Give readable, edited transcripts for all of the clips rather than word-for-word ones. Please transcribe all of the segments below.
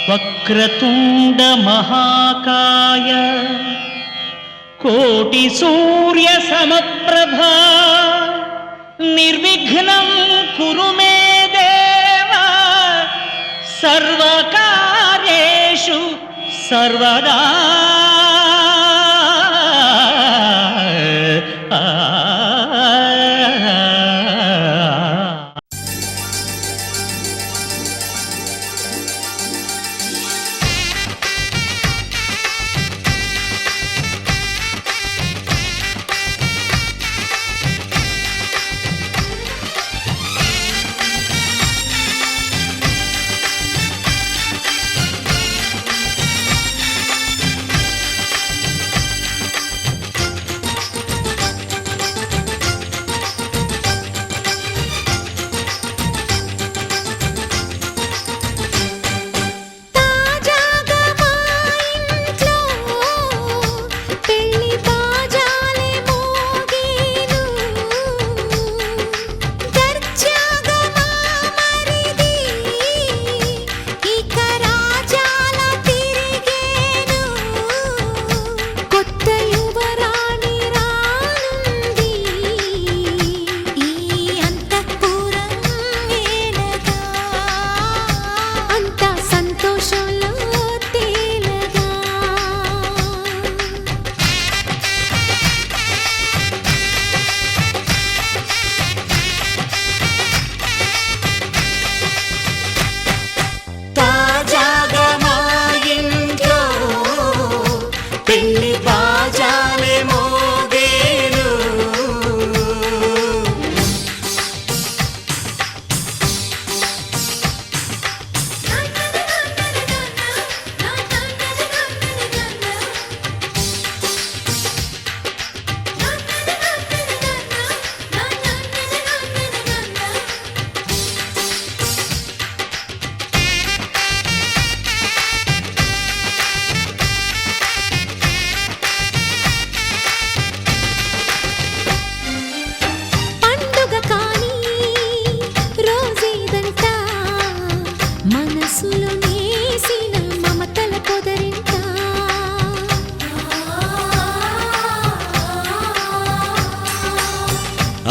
వక్రతుండ మహాకాయ కోటి సూర్య సమప్రభా నిర్విఘ్నం కురు మే దేవ సర్వకార్యేషు సర్వదా.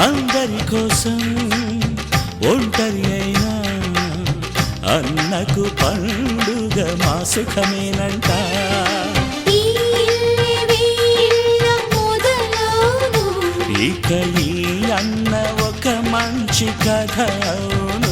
అందరి కోసం ఒంటరి అయినా అన్నకు పండుగ మా సుఖమేనంట. ఇక ఈ అన్న ఒక మంచి కథ అవును.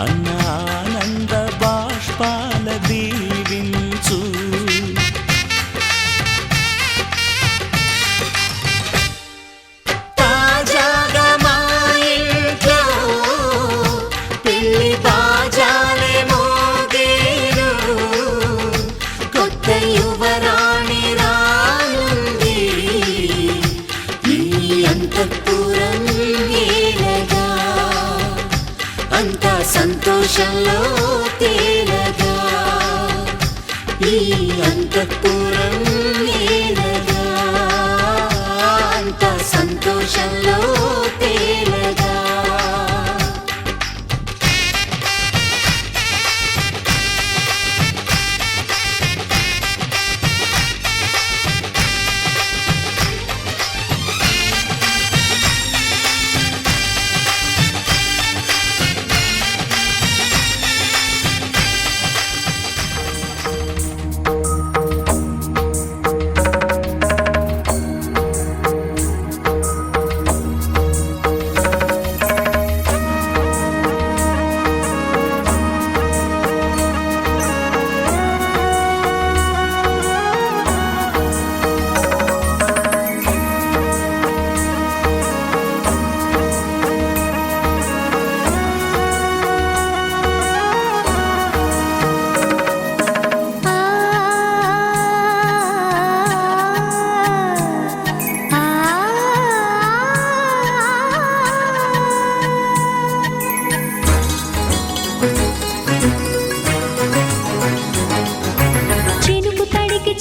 అన్నానంద బాష్పాల దీవించు. తాజాగా మా ఇంట్లో పెళ్లి బాజాలే మోగేను. కొత్త యువరాణి రానుంది ఈ అంతఃపురం ఏలగా. అంతా సంతోషంలో తేలగా ఈ అంతఃపురం ఏలగా. అంతా సంతోషంలో తేలగా.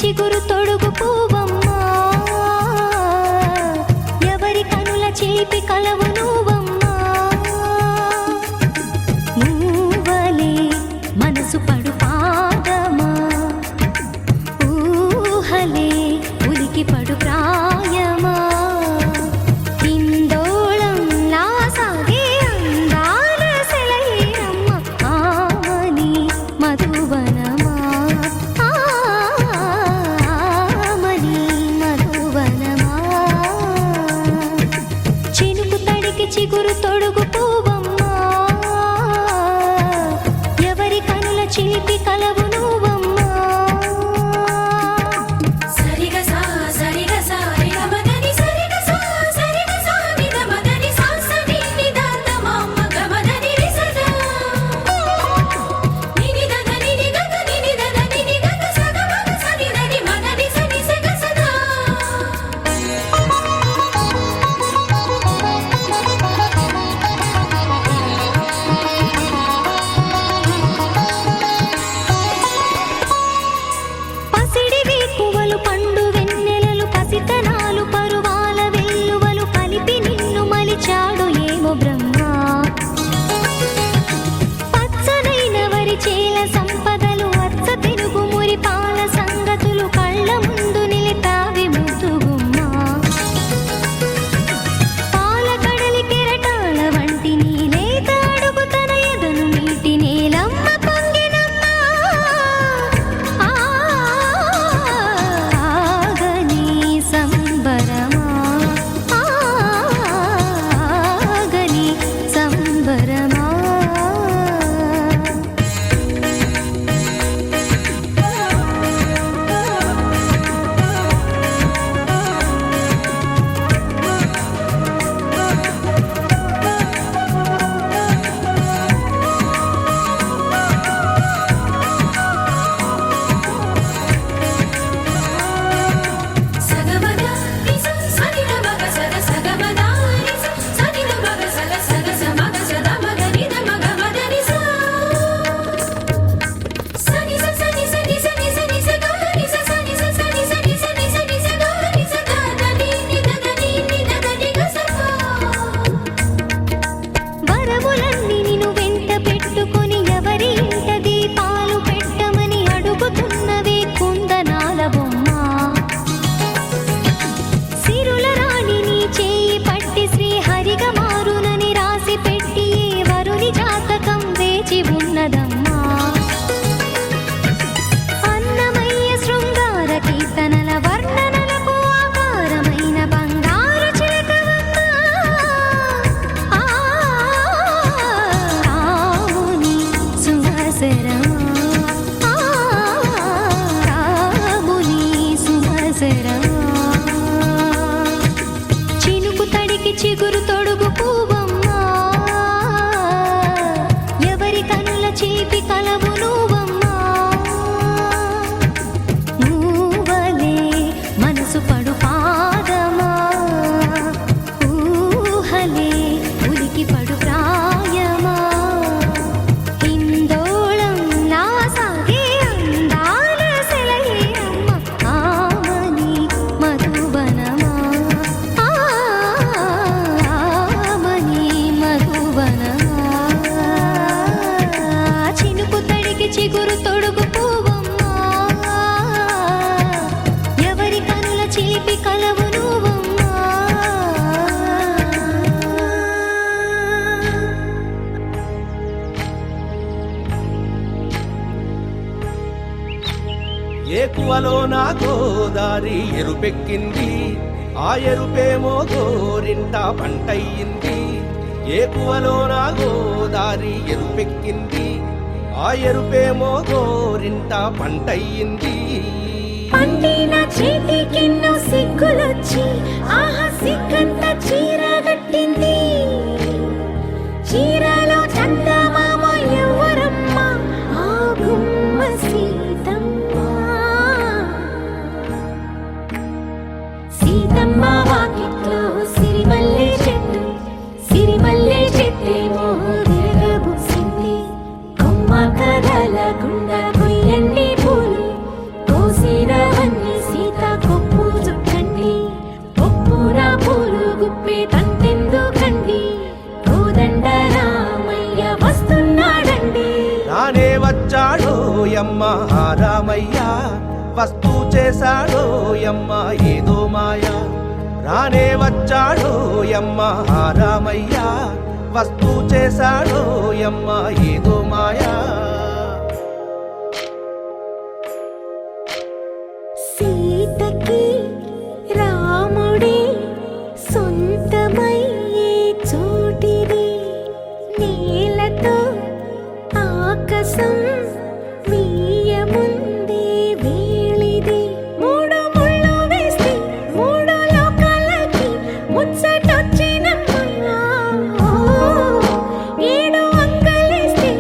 చిగురు తొడుగు పువ్వమ్మా, ఎవరి కనుల చిలిపి కలవు నువ్వమ్మా. నువ్వలే మనసు పడు పాదమా, ఊహలే ఉలికి పడు ప్రాయమా. ఇందోళం నా సాగే అందాల సెలయేరమ్మ, ఆమని మధువనమా, ఆమని మధువనమా. చినుకు తడికి చిగురు తొడుగు పువ్వమ్మా, ఎవరి కనుల చిలిపి కలవు నువ్వమ్మా. సరిగా సా సరిగా సా రిగ మదని సరిగా సా సరిగా సా నిద మదని సా సని నిదాత మమ్మ గమదని రిసదా నిని దద నిని గగ నిని దద నిని గగ సగ మగ సని దని మదని సని సగ సదా. పసిడి వేకువలు పండు వెన్నెలలు పసితనాలు పరువాల వెల్లువలు కలిపి నిన్ను మలిచాడు ఏమో బ్రహ్మ. పచ్చనైన వరి చేల సంపదలు అచ్చ తెలుగు మురిపాల సంగతులు కళ్ళ ముందు నిలిపావి ముద్దుగుమ్మ. పాల కడలి కెరటాల వంటి నీలేత అడుగు తన ఎదను నీటి నేలమ్మ పొంగినమ్మ. ఆగని సంబరమా, ఆగని సంబరమా. సగమద నిస సని ద మగ సగ సగమద నిస సని ద మగ సగ సగ సమగ సద మగ నిద మగ మదని సా సని స సని సని సని సని స గ ని స సని స సని సని సని సని స గ ని స ద ద ని ని ద ద ని ని ద ద ని గ స పా. వరములన్నీ నిన్ను వెంట పెట్టుకొని ఎవరి ఇంట దీపాలు పెట్టమని అడుగుతున్నవే కుందనాల బొమ్మ. సిరుల రాణి నీ చేయి పట్టి శ్రీహరిగా మారునని రాసి పెట్టి ఏ వరుని జాతకం వేచి ఉన్నదమ్మా. అన్నమయ్య శృంగార కీర్తనల వర్ణనలకు ఆకారమైన బంగారు చిలకవమ్మ. రాముని సుమసరమా, రాముని సుమసరమా. చినుకు తడికి చిగురు తొడుగు పువ్వమ్మా, ఎవరి కనుల చిలిపి కలవు నువ్వమ్మా. నువ్వలే మనసు పడు పాదమా, ఊహలే ఉలికి పడు ప్రాయమా. ఇందోళం నా సాగే అందాల సెలయేరమ్మ, ఆమని మధువనమా, ఆమని మధువనమా. చినుకు తడికి చిగురు తొడుగు పువ్వమ్మా, ఎవరి కనుల చిలిపి కలవు నువ్వమ్మా. ఏకువలో నా గోదారి ఎరుపెక్కింది, ఆ ఎరుపేమో గోరింట పంటయ్యింది. ఏకువలో నా గోదారి ఎరుపెక్కింది, ఆ ఎరుపేమో గోరింట పంటయ్యింది. పండిన చేతికెన్నో సిగ్గులొచ్చి ఆహా సిగ్గంత చీర కట్టింది. చీరలో చందమామ ఎవరమ్మ, ఆ గుమ్మ సీతమ్మ. సీతమ్మ వాకిట్లో సిరిమల్లె చెట్టు, సిరిమల్లె చెట్టేమో తిరగబూసింది. కొమ్మ కదలకుండా కొయ్యండి పూలు కోసిన వన్య వచ్చాడోయమ్మ ఆ రామయ్య, వస్తూ చేశాడోయమ్మ ఏదో మాయా. రానే వచ్చాడోయమ్మ ఆ రామయ్య, వస్తూ చేశాడోయమ్మ ఏదో మాయా. సీతకి రాముడే సొంతమయ్యే చోటిది, నేలతో ఆకాశం వీయముందే వేళిది. మూడు ముళ్ళు వేస్తే మూడు లోకాలకి ముచ్చటొచ్చినమ్మా. ఏడు అంగలేస్తే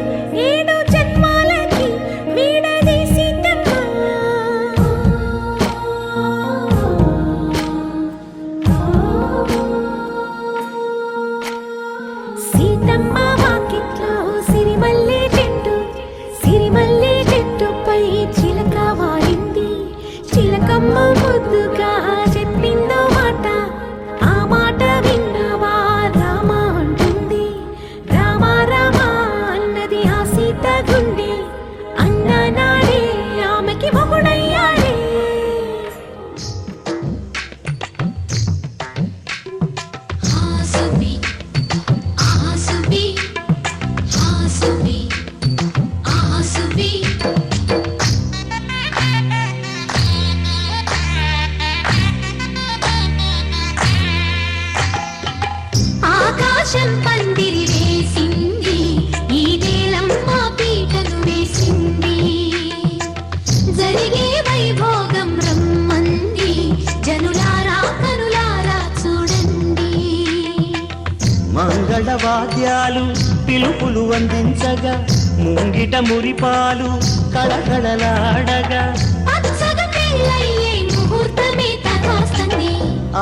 ఏడు జన్మాలకి వీడదీసిందమ్మా. సీతమ్మ వాకిట్లో సిరిమల్లె చెట్టు, సిరిమల్లె చెట్టుపై చిలక వాలింది. చిలకమ్మ ముద్దుగా చెప్పిందో మాట, ఆ మాట విన్నవా రామ అంటుంది. రామ రామ అన్నది ఆ సీత గుండె, అన్న నాడే ఆమెకి మొగుడయ్యాడే. హాసుబి హాసుబి హాసుబి హాసుబి ఆకాశం పందిరి వేసింది, ఈ నేలమ్మ పీటను వేసింది. జరిగే వైభోగం రమ్మంది, జనులారా కనులారా చూడండి. మంగళవాద్యాలు పిలుపులు అందించగా, ముంగిట మురిపాలు కళకళలాడగా, పచ్చగా పెళ్ళయ్యే ముహూర్తమే తగాస్తుంది.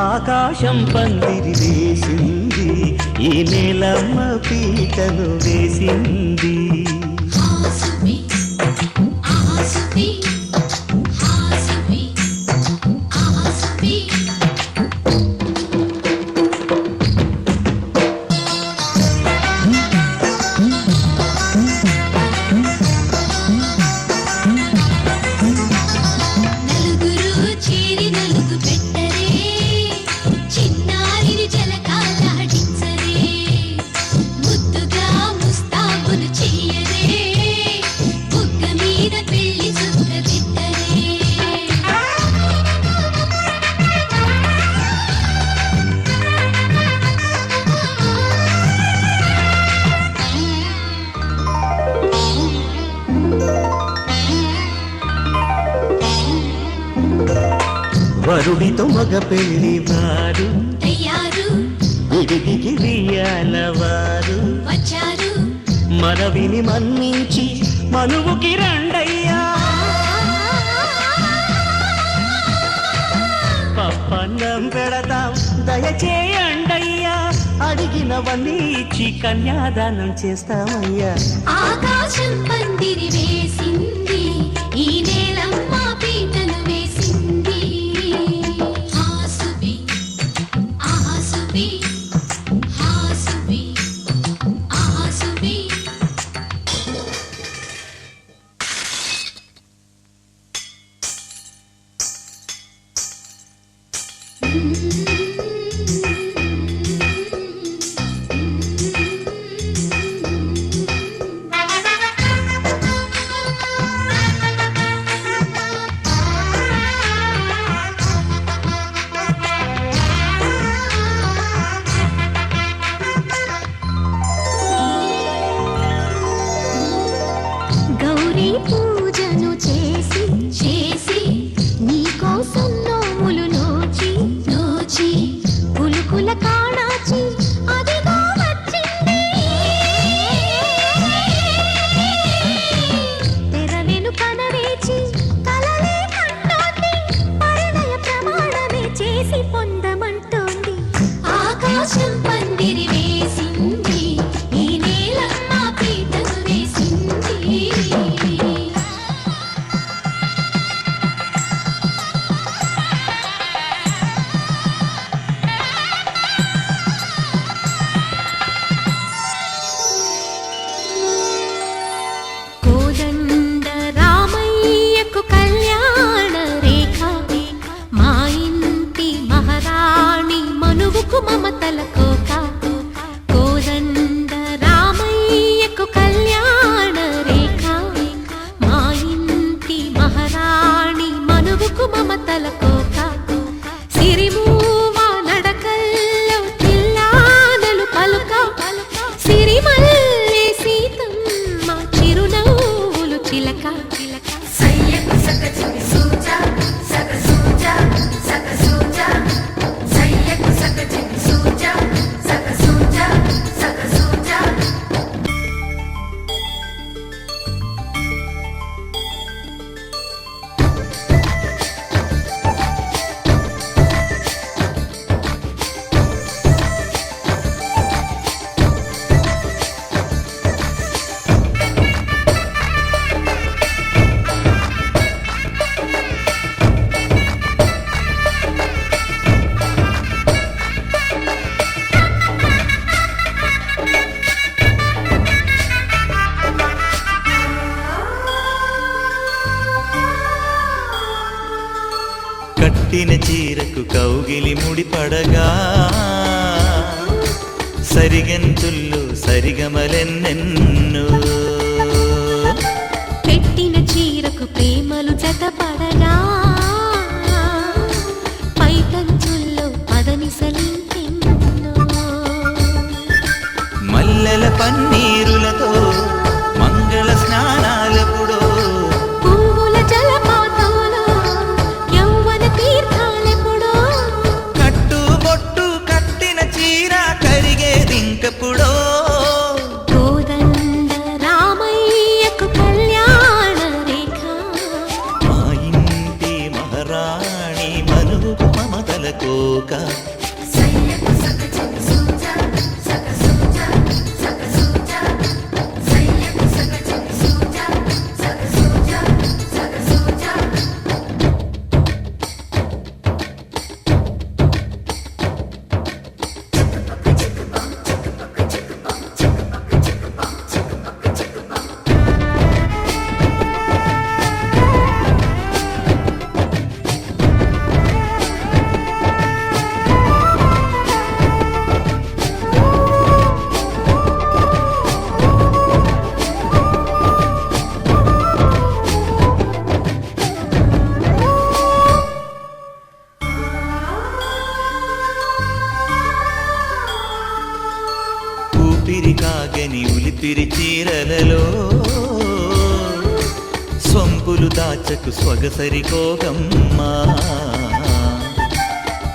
ఆకాశం పందిరి వేసింది, ఈ నేలమ్మ పీటను వేసింది. హాసుబి హాసుబి హాసుబి హాసుబి నలుగురు చేరి నలుగు పెట్టరే, చిన్నారిని జలకాలాడించరే. ముద్దుగా ముస్తాబులు చెయ్యరే, బుగ్గ మీద పెళ్లి చుక్క దిద్దరే. వరుడితో మగ పెళ్లి వారు, తయారు విడిదికి వియ్యాలవారు, వచ్చారు మనవిని మన్నించి మనువుకి రండయ్యా. పప్పన్నం పెడతాం దయచేయండయ్యా, అడిగినవన్నీ ఇచ్చి కన్యాదానం చేస్తామయ్యా. ఆకాశం పందిరి వేసింది, ఈ నేలమ్మ పీటను వేసింది. హాసుబి హాసుబి హాసుబి హాసుబి గౌరీ పూజను చేసి చేసి నీకోసం నోములు నోచి నోచి పులుకుల కాణాచి అదిగో వచ్చింది. తెర వెనుకన వేచి కలలే కంటోంది, పరిణయ ప్రమాణమే చేసి పొందమంటోంది. ఆకాశం పందిరి వేసింది, ఈ నేలమ్మ పీటను వేసింది. కట్టిన చీరకు కౌగిలి ముడిపడగా సరిగంతుల్లో సరిగమలెన్నెన్నో పెట్టిన చీరకు ప్రేమలు జతపడగా పైకంచుల్లో పదనిసలింకెన్నో మల్లెల పన్నీరులతో మంగళ స్నానాలెప్పుడో పువ్వుల జలపాతంలో యౌవన తీర్థాలెప్పుడో కట్టుబొట్టు కట్టిన చీర కరిగేదింకెప్పుడో కోదండ రామయ్యకు కళ్యాణ రేఖ మా ఇంటి మహారాణి మనువు మమతల కోక ఊపిరి కాగని ఉలిపిరి చీరలలో సొంపులు దాచకు స్వగసరి కోగమ్మా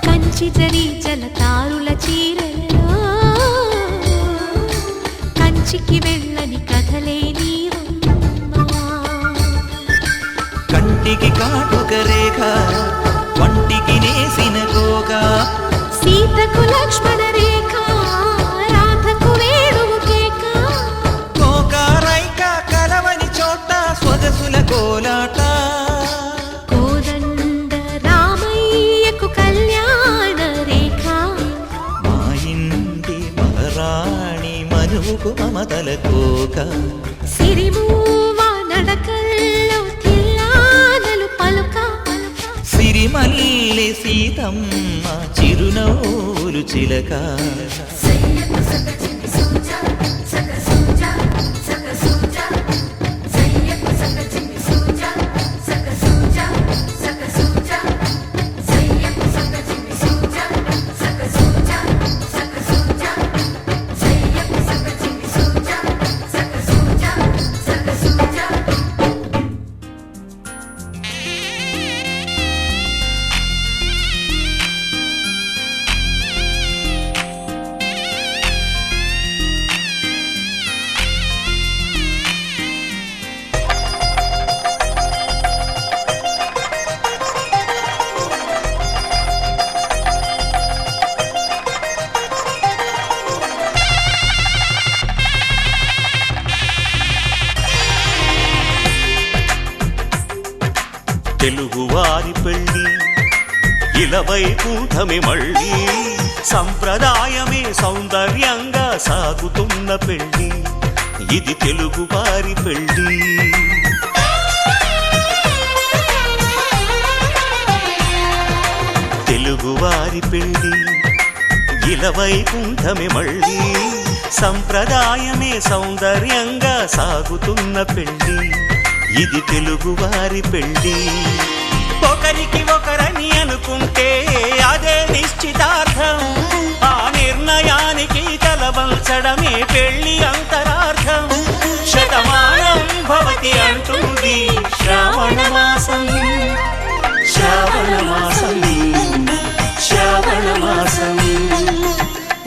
కంచి జరి జలతారుల చీరలలో కంచికి వెళ్ళని కథలే నీవమ్మా కంటికి కాటుక రేఖ వంటికి నేసిన కోగా సీతకు లక్ష్మణ రేఖ రాధకు వేణువు కేక కోకారైక కలవని చోట స్వగసుల కోలాట కోదండ రామయ్యకు కళ్యాణ రేఖ మా ఇంటి మహారాణి మనువుకు మమతల కోక సిరిమూవ నడకల్లో తిల్లానలు పలుక సిరిమల్లె సీతమ్మ చిరునవ్వులు చిలక తెలుగువారి పెళ్ళి ఇలవై కూటమి మళ్ళీ సంప్రదాయమే సౌందర్యంగా సాగుతున్న పెళ్ళి ఇది తెలుగువారి పెళ్ళి తెలుగువారి పెళ్ళి ఇలవై కూటమి మళ్ళీ సంప్రదాయమే సౌందర్యంగా సాగుతున్న పెళ్ళి ఇది తెలుగువారి పెళ్ళి ఒకరికి ఒకరని అనుకుంటే అదే నిశ్చితార్థం ఆ నిర్ణయానికి తలవంచడమే పెళ్ళి అంతరార్థం శతమానం భవతి అంటుంది శ్రావణ మాసం శ్రావణ మాసం శ్రావణ మాసం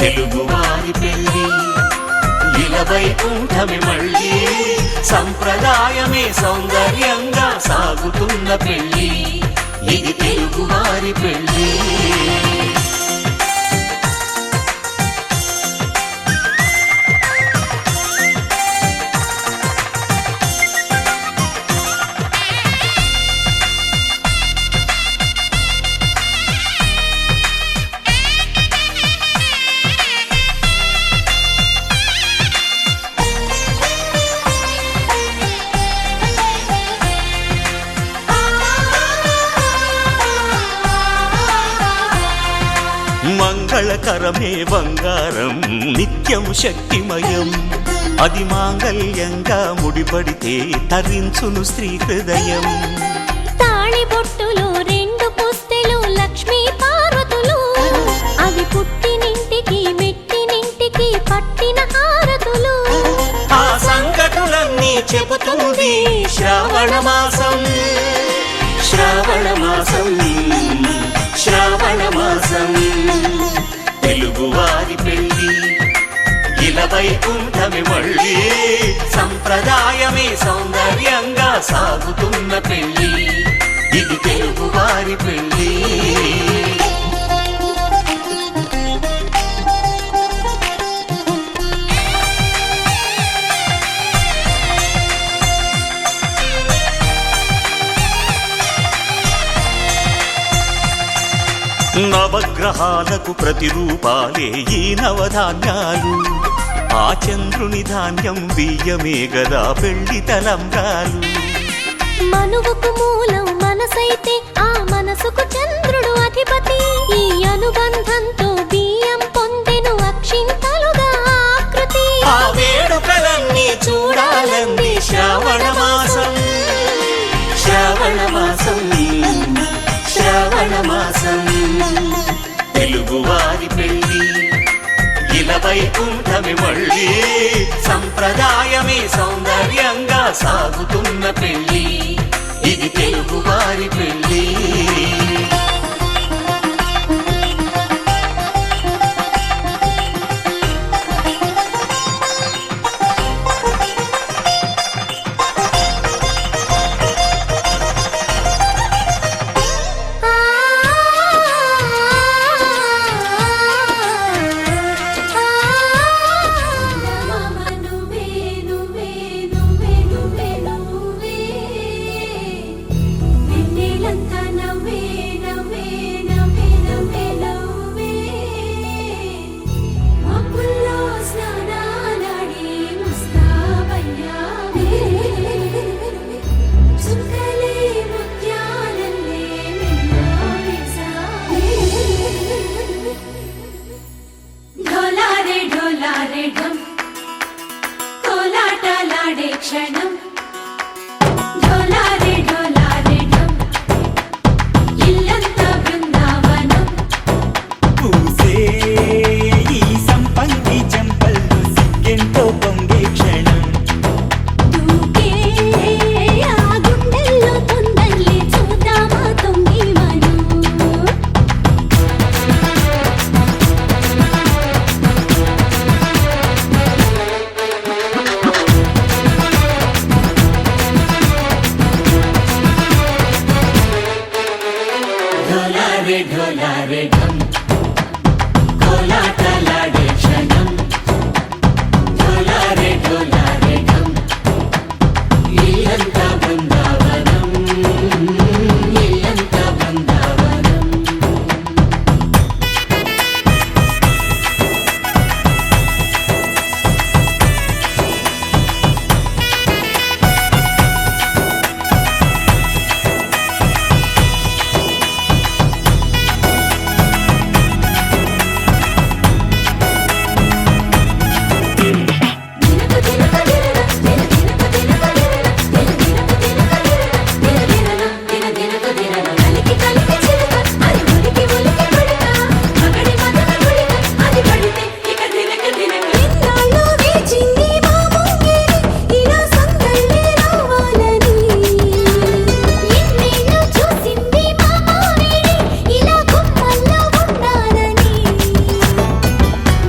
తెలుగువారి పెళ్ళి ఇలవై కూటమి మళ్ళీ సంప్రదాయమే సౌందర్యంగా సాగుతున్న పెళ్ళి ఇది తెలుగువారి పెళ్ళి కరమే బంగారం నిత్యం శక్తిమయం అది మాంగళ్యంగా ముడిపడితే తరించును స్త్రీ హృదయం తాళిబొట్టులో 2 పుస్తెలు లక్ష్మీ పార్వతులు అవి పుట్టినింటికి మెట్టినింటికి పట్టిన హారతులు ఆ సంకటులన్నీ చెబుతుంది శ్రావణ మాసం శ్రావణ మాసం శ్రావణ మాసం తెలుగువారి పెళ్ళి ఇలా వైకుంఠమి మళ్ళీ సంప్రదాయమే సౌందర్యంగా సాగుతున్న పెళ్ళి ఇది తెలుగువారి పెళ్ళి నవగ్రహాలకు ప్రతిరూపాలే ఈ నవధాన్యాలు ఆ చంద్రుని ధాన్యం బియ్యమే గదా పెళ్లి తలంబ్రాలు మనువుకు మూలం మనసైతే ఆ మనసుకు చంద్రుడు అధిపతి ఈ అనుబంధంతో బియ్యం పొందెను అక్షింతలుగా ఆకృతి ఆ వేడుకలన్నీ చూడాలంది శ్రావణ మాసం శ్రావణ మాసం శ్రావణ మాసం తెలుగువారి పెళ్ళి ఇలా వైకుంఠమి మళ్ళీ సంప్రదాయమే సౌందర్యంగా సాగుతున్న పెళ్ళి ఇది తెలుగువారి పెళ్ళి క్షణం ఢోలారే ఢోలారే ఢమ్ ఇల్లంతా బృందావనం పూసే ఈ సంపంగి చెంపల్లో సిగ్గెంతో పొంగే క్షణం దూకే ఆ గుండెల్లో తొందరలే చూద్దామా తొంగి మనం ఢోలారే ఢోలారే ఢమ్ కోలాటలాడే క్షణం ఢోలారే ఢోలారే ఢమ్ ఇల్లంతా బృందావనం ఇల్లంతా బృందావనం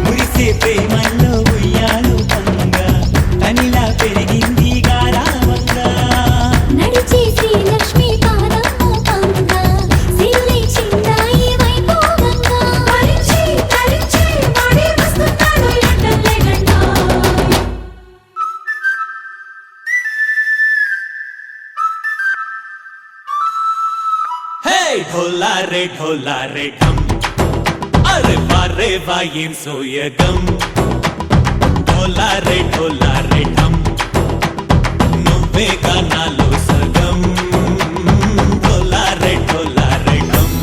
మురిసే ప్రేమల్లో ఉయ్యాలు పంగా తనిలా పెరిగింది గారావంగా నడిచే శ్రీలక్ష్మి పాదము పంగా సిల్లై చిందాయి వైభోగంగా తరించి తరించి వాడే వస్తున్నాడు లండన్ లేకుండా హే ఢోలారే ఢోలారే ఢమ్ అరే వారే వాయేం సోయగం ఢోలారే ఢోలారే ఢమ్ నువ్వే గానాలో సగం ఢోలారే ఢోలారే ఢమ్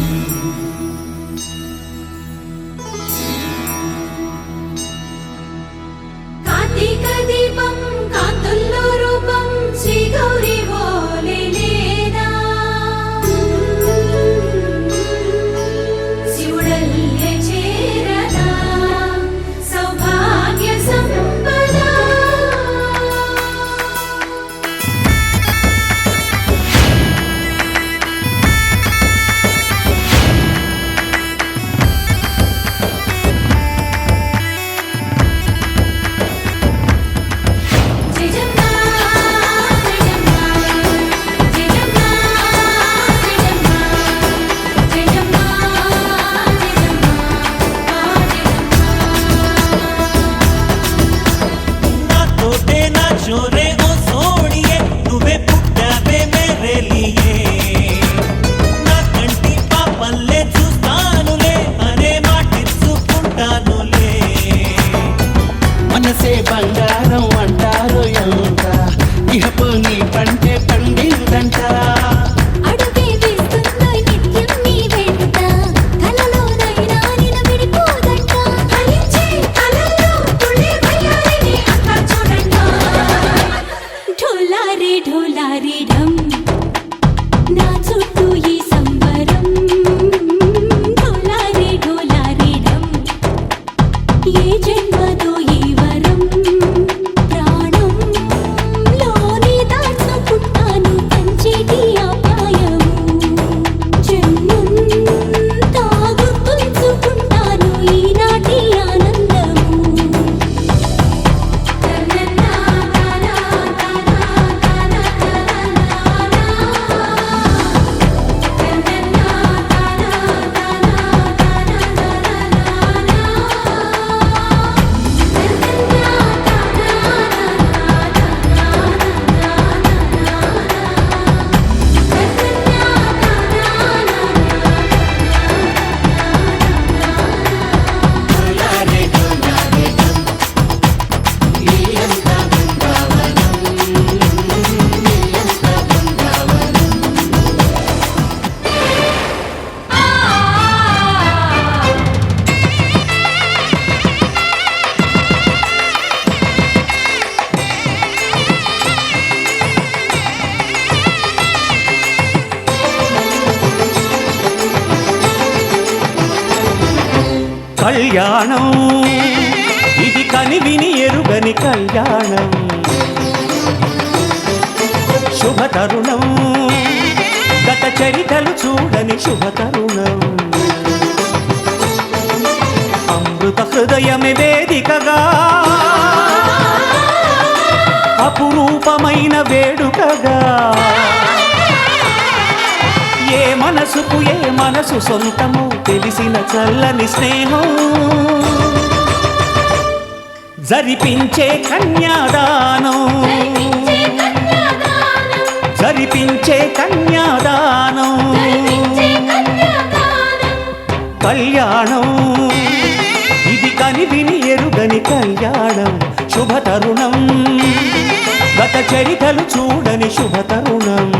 కళ్యాణం ఇది కని విని ఎరుగని కళ్యాణం శుభ తరుణం గత చరితలు చూడని శుభ తరుణం అమృత హృదయమే వేదికగా అపురూపమైన వేడుకగా ఏ మనసుకు ఏ మనసు సొంతము తెలిసిన చల్లని స్నేహం జరిపించే కన్యాదానం జరిపించే కన్యాదానం కళ్యాణం ఇది కని విని ఎరుగని కళ్యాణం శుభ తరుణం గత చరితలు చూడని శుభ తరుణం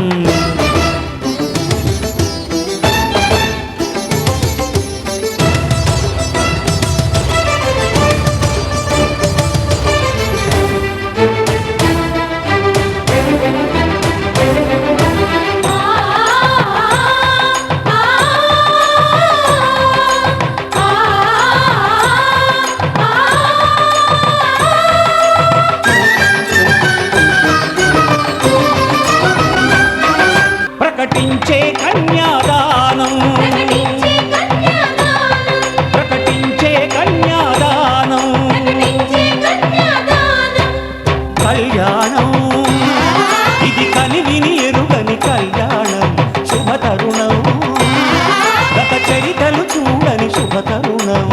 ప్రకటించే కన్యాదానం ప్రకటించే కన్యాదానం కళ్యాణం ఇది కని విని ఎరుగని కళ్యాణం శుభ తరుణం గత చరితలు చూడని శుభ తరుణం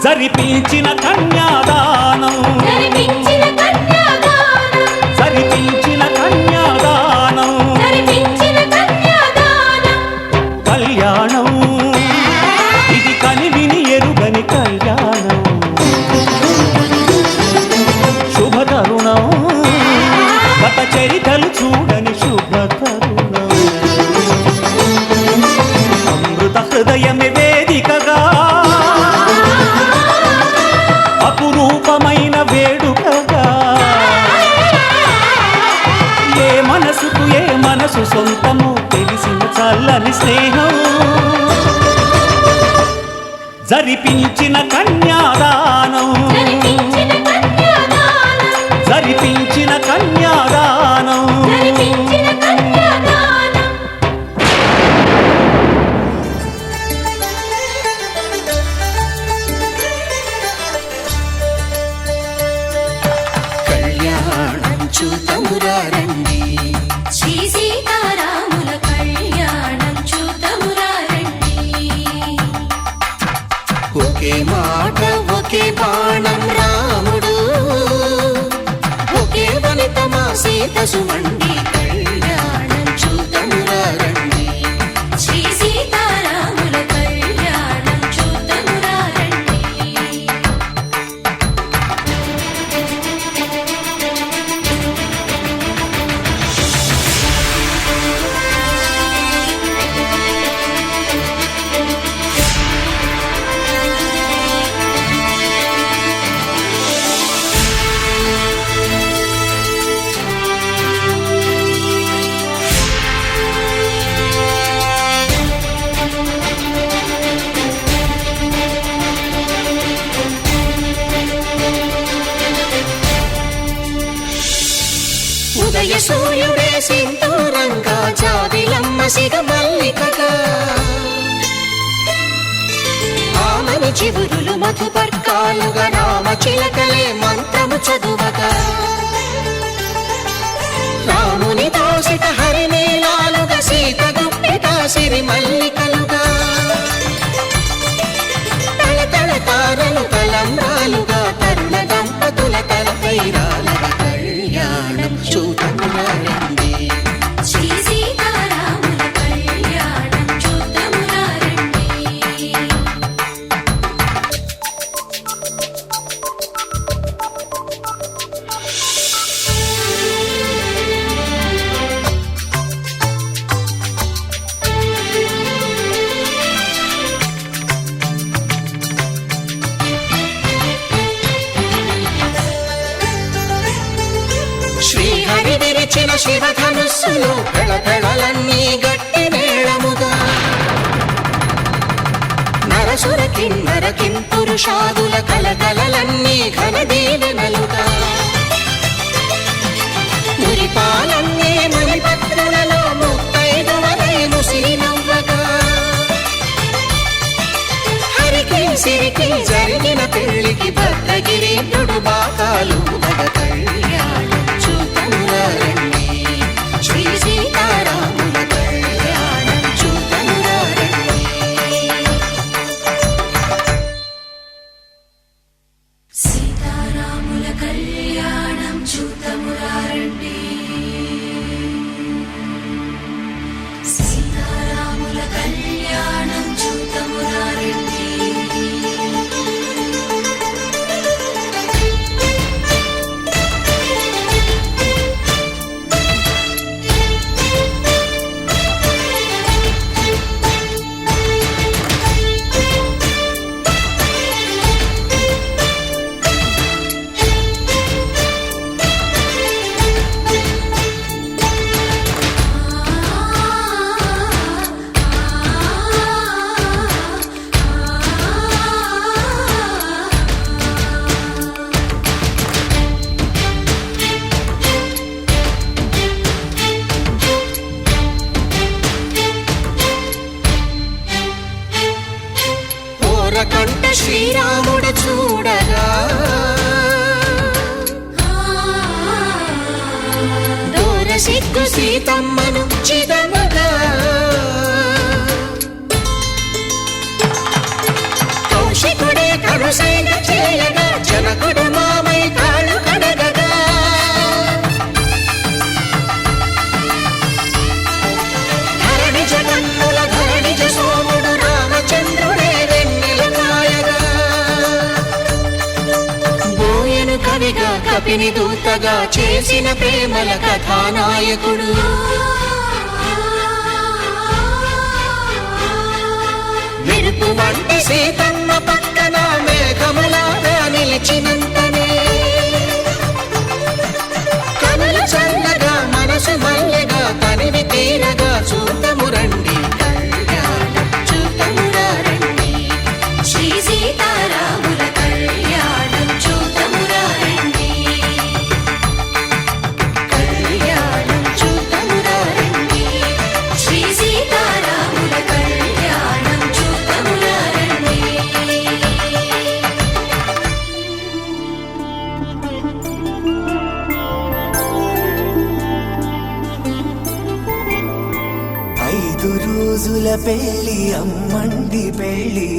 జరిపించిన కన్యాదానం జరిపించిన కన్యాదానం కళ్యాణం ఇది కని విని ఎరుగని కళ్యాణం శుభ తరుణం గత చరితలు చూడని శుభ తరుణం అమృత హృదయమే వేదికగా అపురూపమైన వేడుకగా ఏ మనసుకు ఏ మనసు సొంతము తెలిసిన చల్లని స్నేహం జరిపించిన కన్యాదానం జరిపించిన కన్యాదానం కళ్యాణం చూతమురారండి శ్రీ సీతారాముల కళ్యాణం చూతమురారండి ఒకే మాట ఒకే బాణం రాముడు ఒకే వనిత మా సీత సుమండి కళ్యాణం చూతమురారండి శ్రీ సీతారాముల కళ్యాణం చూతమురారండి సిగ మల్లికగా ఆమని చివురులు మధుపర్కాలుగా రామ చిలకలే మంత్రము చదువగా రాముని దోసిట హరినీలాలుగా సీత గుప్పిట సిరి మల్లికలుగా తళతళ తారలు తలంబ్రాలుగా తరుణ దంపతుల తలపైరాలుగా కళ్యాణం చూడమురండి శ్రీ సీతారాముల కళ్యాణం చూద్దామురా రండి. శ్రీహరి విరిచిన శివధనుస్సులు పెళపెళలన్నీ గట్టి మేళముగా నరసుర కిన్నర కింపురుషాదుల కలకలలన్నీ ఘన దీవెనలుగా మురిపాలన్నీ మణిపత్రులలో ముత్తైదువలై ముసిరి నవ్వగా హరికి సిరికి జరిగిన పెళ్లికి భద్రగిరీంద్రుడు బాకాలు మగ కళ్యాణం చూడమురండి శ్రీ సీతారాముల కళ్యాణం చూడమురండి సీతారాముల కళ్యాణం చూద్దామురా రండి. సీతారాముల కళ్యాణం చూద్దామురా రండి. ఓరకంట శ్రీరాముడు చూడగా దూర సిగ్గు సీతమ్మను చిదమగా కౌశికుడే కరుసైన చేయగా జనకుడు మామై కాళ్ళు కడగగా ధరణి జగన్నుల ధరణిజ సోముడు రామచంద్రుడే వెన్నెల కాయగా బోయను కవిగా కపిని దూతగా చేసిన ప్రేమల కథానాయకుడు మెరుపు వంటి సీతమ్మ పక్కన మేఘములాగా నిలిచినంతనే కనులు చల్లగా మనసు మల్లెగా తనివి తీరగా చూడమురండి కళ్యాణం చూడమురా రండి శ్రీ సీతారాముల కళ్యాణం చూద్దామురా రండి. కళ్యాణం చూడమురా రండి శ్రీ సీతారాముల కళ్యాణం చూద్దామురా రండి. ఐదు రోజుల పెళ్లి అమ్మండి పెళ్లి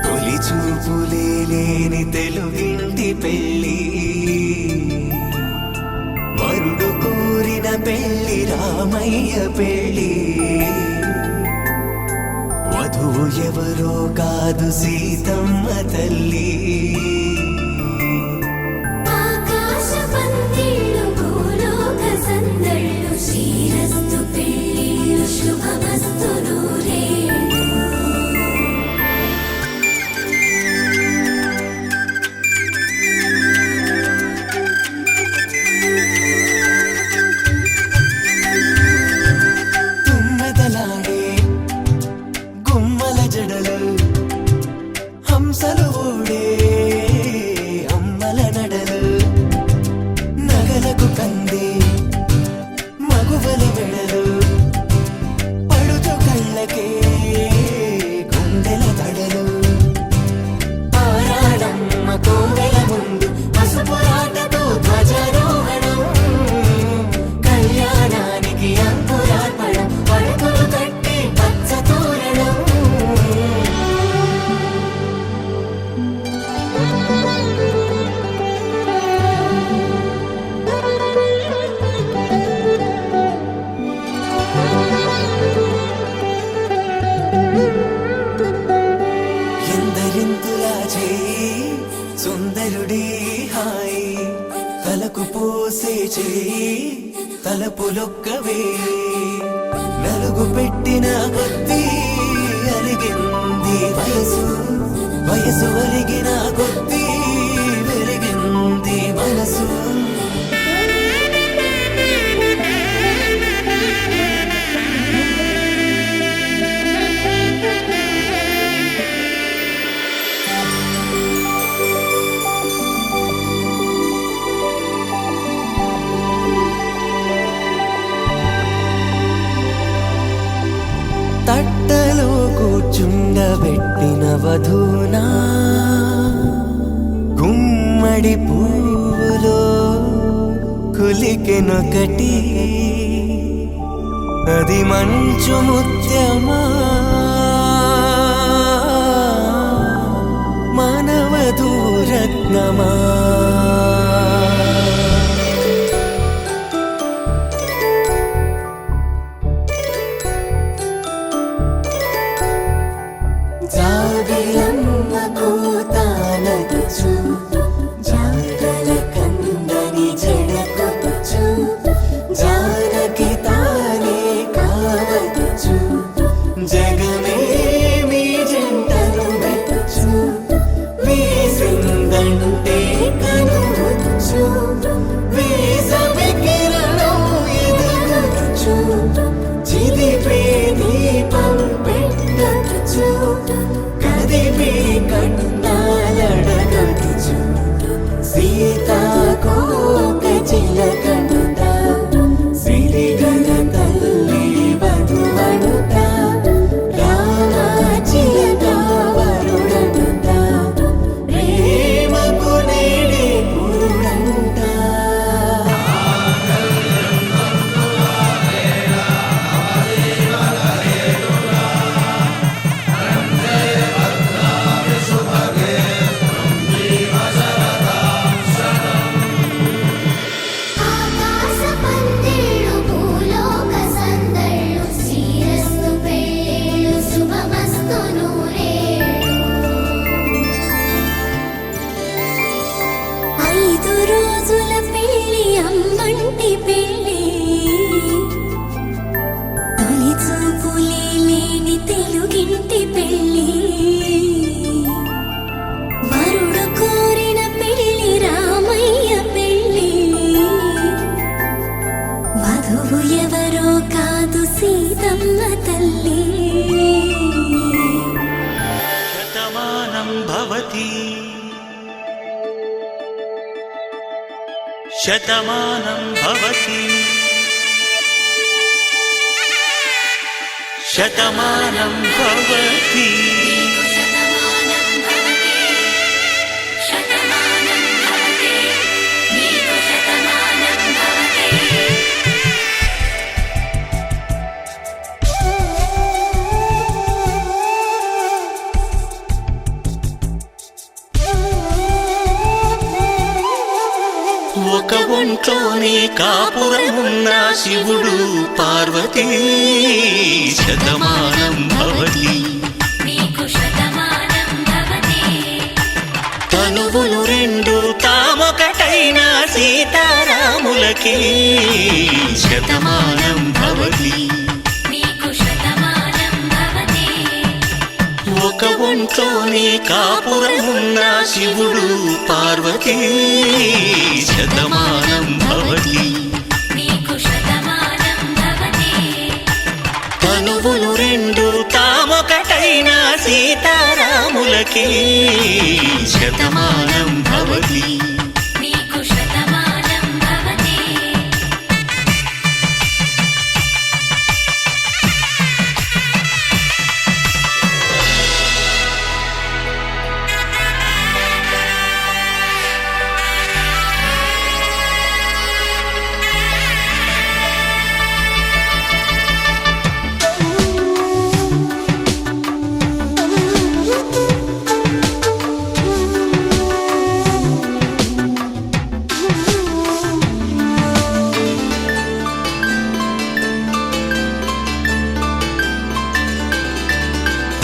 తొలి చూపులే లేని తెలుగింటి పెళ్లి వరుడు కోరిన పెళ్లి రామయ్య పెళ్లి వధువు ఎవరో కాదు సీతమ్మ తల్లి ఆకాశ పందిళ్ళు భూలోక సందళ్ళు శ్రీరస్తు పెళ్ళిళ్ళు శుభమస్తు నూరేళ్ళు. తుమ్మెదలాడే గుమ్మల జడలు హంసలు ఊడే అమ్మల నడలు నగలకు కంది మగువలి వెడలు పోసే చేయి తలపులొక్కవే నలుగు పెట్టిన కొద్దీ అలిగింది వయసు వయసు అలిగిన కొద్దీ వెలిగింది మనసు తట్టలో కూర్చుండబెట్టిన వధూనా గుమ్మడి పువ్వులో కులికెనొకటి అది మంచు ముత్యమా మానవధూరత్నమా జాబిలమ్మ కూతానదుచు జాగల కందని జడకొచ్చు జానకి తానే కావదుచు జగమే మీ జంటను వెతుచు వీసిందంటే కనువచ్చు వీసవి కిరణం ఎదుగుచు చిదిపే దీపం పెట్టచ్చు కదిపే కన్నాలడగచ్చు సీతాకోక చిలకనుట సిరిగల తల్లి వధువనుట రామ చిలక వరుడనుట ప్రేమకు నేడే పురుడంట ఆకాశ పందిళ్ళు భూలోక సందళ్ళు శ్రీరస్తు పెళ్ళిళ్ళు శుభమస్తు నూరేళ్ళు 5 రోజుల పెళ్ళి అమ్మంటి పెళ్ళి తొలి చూపులే లేని తెలుగింటి పెళ్ళి వరుడు కోరిన పెళ్ళి రామయ్య పెళ్ళి వధువు ఎవరో కాదు సీతమ్మ తల్లి శతమానం భవతి శతమానం భవతి శతమానం భవతి శతమానం భవతి శతమానం భవతి నీకు శతమానం భవతి ఒక ఒంట్లోనే కాపురమున్న శివుడు పార్వతీ శతమానం భవతి నీకు శతమానం భవతి తనువులు రెండు తామొకటైన సీతారాములకి శతమానం భవతి నీకు శతమానం భవతి ఒక ఒంట్లోనే కాపురమున్న శివుడు పార్వతీ శతమానం భవతి నీకు శతమానం భవతి తనువులు రెండు తామొకటైన సీతారాములకి శతమానం భవతి నీకు శతమానం భవతి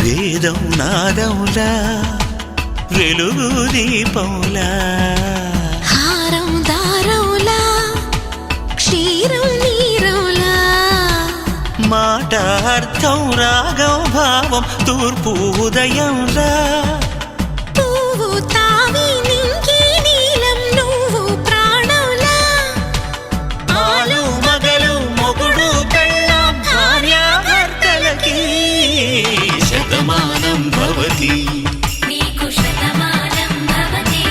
వేదం నాదములా వెలుగు దీపములా హారం దారవులా మాట అర్థం రాగం భావం తూర్పు ఉదయంలా పువ్వు తావి నింగి నీలం నువ్వు ప్రాణంలా ఆలు మగలు మొగుడు పెళ్ళాం భార్యాభర్తలకి శతమానం భవతి నీకు శతమానం భవతి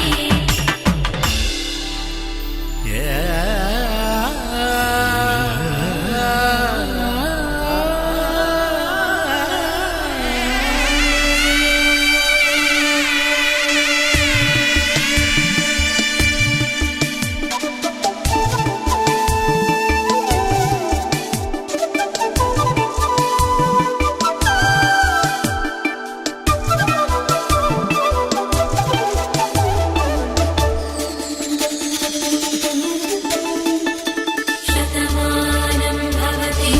శతమానం భవతి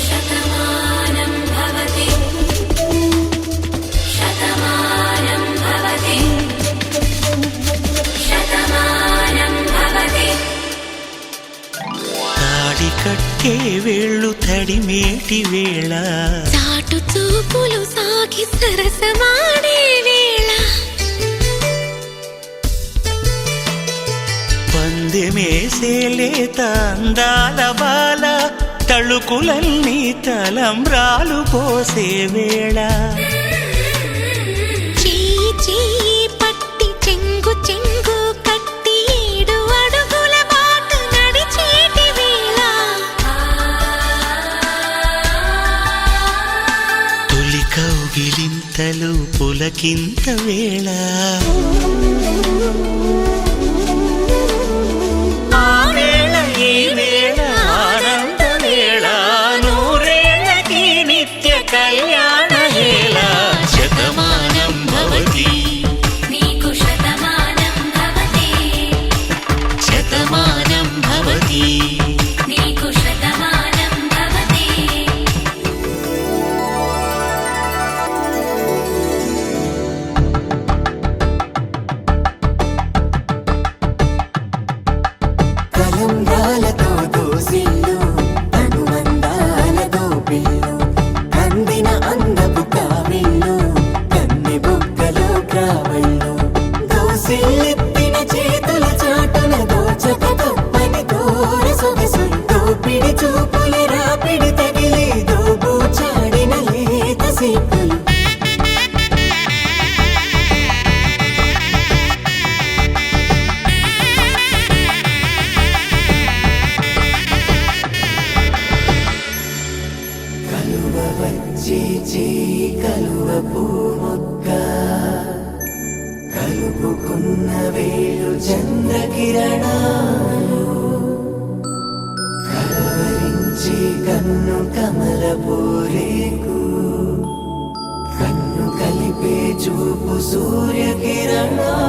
శతమానం భవతి శతమానం భవతి శతమానం భవతి తాడి కట్టే వేళ్ళు తడిమేటి వేళ చాటు చూపులు సాగి సరసమాడే వేళ పందెమేసేలేత అందాల బాల తళుకులన్నీ తలంబ్రాలు పోసే వేళ చెయ్యి చెయ్యి పట్టి చెంగు చెంగు కట్టి 7 అడుగుల బాట నడిచేటి వేళ తొలి కౌగిలింతలు పులకింత వేళ ఆ వేళ ఈ వేళ ఆనంద వేళ నూరేళ్ళకి నిత్య కళ్యాణ వేళ శతమానం భవతి నీకు శతమానం భవతి శతమానం భవతి నీకు శతమానం భవతి కలంబ్రాలతో దోసిళ్ళు అనుబంధాలతో పిల్లు కందిన అందపు కావిళ్ళు కన్నె బుగ్గలో గ్రావళ్ళు దోసిళ్ళెత్తిన చేతుల చాటున దోచక తప్పని దూర సొగసు దోపిడి చూపుల రాపిడి తగిలి దోబూచాడిన లేత సీపులు కలువ వచ్చే చేయి కలువ పూమొక్క కలుపుకున్న వేలు చంద్రకిరణాలు కలవరించే కన్ను కమల పూరేకు కన్ను కలిపే చూపు సూర్యకిరణాలు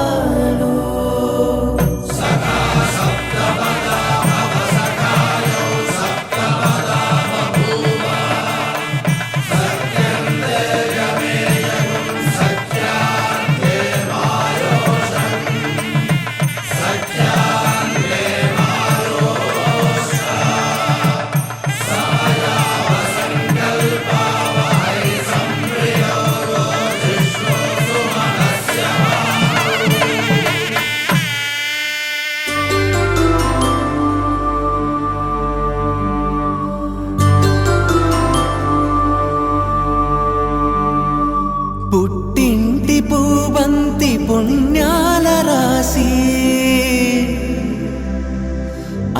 పుట్టింటి పూబంతి పుణ్యాల రాసి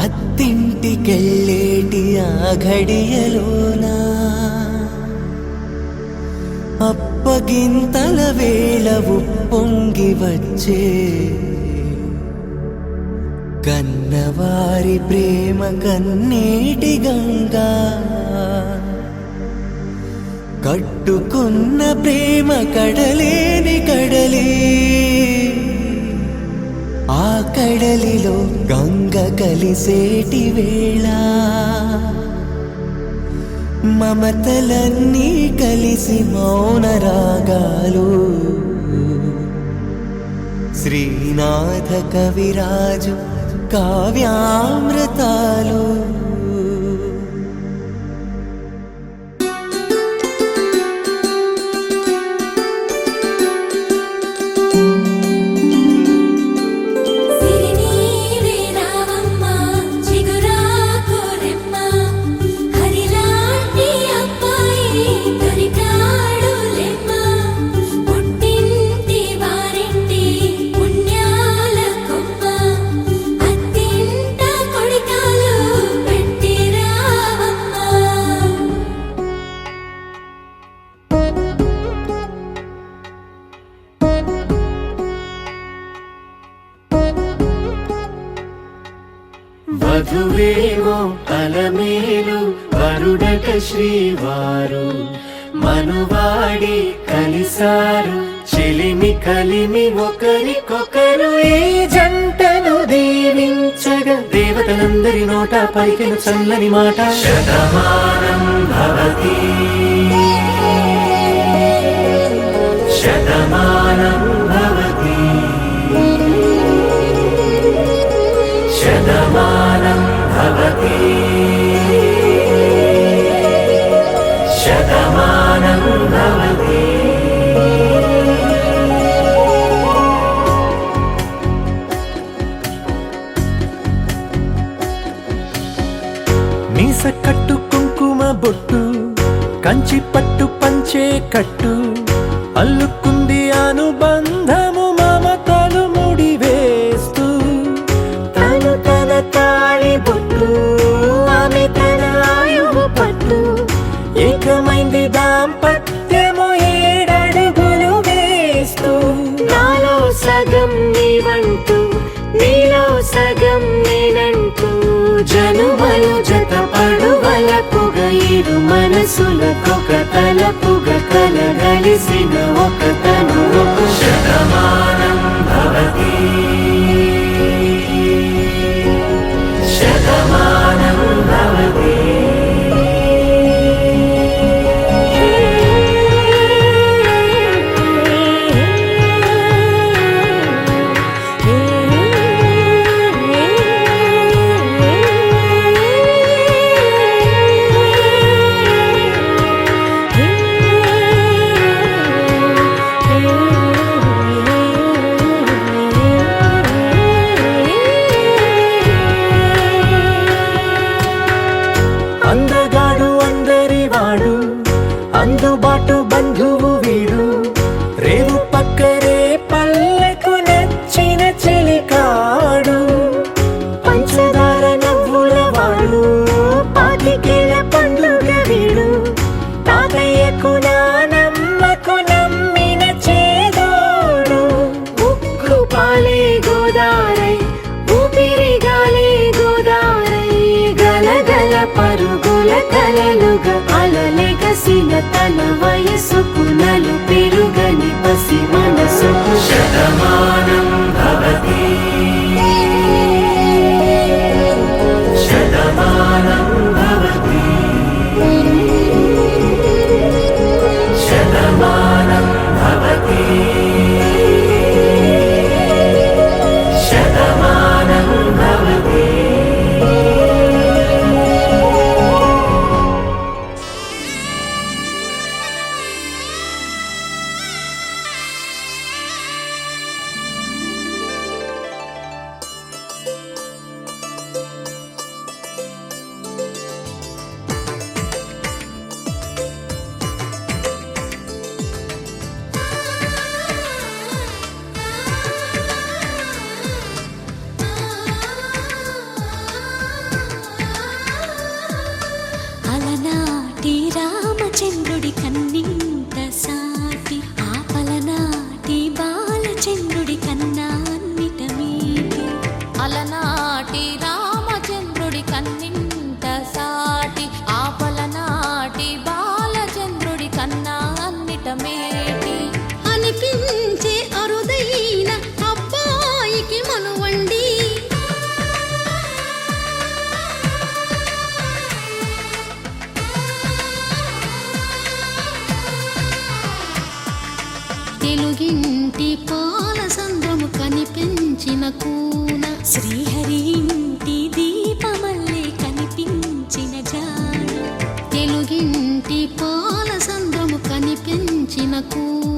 అత్తింటికెళ్ళేటి ఆ ఘడియలోనా అప్పగింతల వేళ ఉప్పొంగి వచ్చే కన్నవారి ప్రేమ కన్నీటి గంగా కట్టుకున్న ప్రేమ కడలేని కడలే ఆ కడలిలో గంగ కలిసేటి వేళ మమతలన్నీ కలిసి మౌన రాగాలు శ్రీనాథ కవిరాజు కావ్యామృతాలు నువ్వేమో అలమేలు వరుడట శ్రీవారు మనువాడి కలిసారు చెలిమి కలిమి ఒకరికొకరు ఈ జంటను దీవించగా దేవతలందరి నోట పలికిన చల్లని మాట శతమానం భవతి శతమానం భవతి శతమానం భవతి శతమానం భవతి మీస కట్టు కుంకుమ బొట్టు కంచి పట్టు పంచే కట్టు అల్లుకుంది అనుబంధము మమతలు ముడివేస్తూ తను తన తాళి బొట్టు ఆమె తన ఆయువు పట్టు ఏకమైంది దాంపత్యము 7 అడుగులు వేస్తూ నాలో సగం నీవంటూ నీలో సగం నేనంటూ జనుమలు జత పడువలపుగ ఇరు మనసులకొక తలపుగ కలగలిసిన ఒక తను ఒక శతమానం భవతి శతమానం భవతి అందగాడు అందరివాడు అందుబాటు బంధువు వీడు రేవు పక్కరే పల్లెకు నచ్చిన చెలికాడు పంచదార నవ్వుల వాడు పాతికేళ్ల పండుగ వీడు తాతయ్యకు నానమ్మకు నమ్మిన చేదోడు ఉక్కు పాలే గోదారై ఊపిరి గాలే గోదారై గలగల పరుగుల కలలుగా అలలెగసిన తన వయసుకు నలు పెరుగని పసి మనసుకు శతమానం భవతి శతమానం భవతి శతమానం భవతి శతమానం భవతి అలనాటి రామచంద్రుడి కన్నింత సాటి ఆపలనాటి బాలచంద్రుడి కన్నా అన్నిట మీటి అలనాటి రామచంద్రుడి కన్నింత సాటి ఆపలనాటి బాలచంద్రుడి కన్నా అన్నిట మేటి అనిపించే అరుదైన అబ్బాయికి మనువండి తెలుగింటి పాల సంద్రము కనిపించిన కూన శ్రీహరి ఇంటి దీపమల్లే కనిపించిన జాడ తెలుగింటి పాల సంద్రము కనిపించిన కూన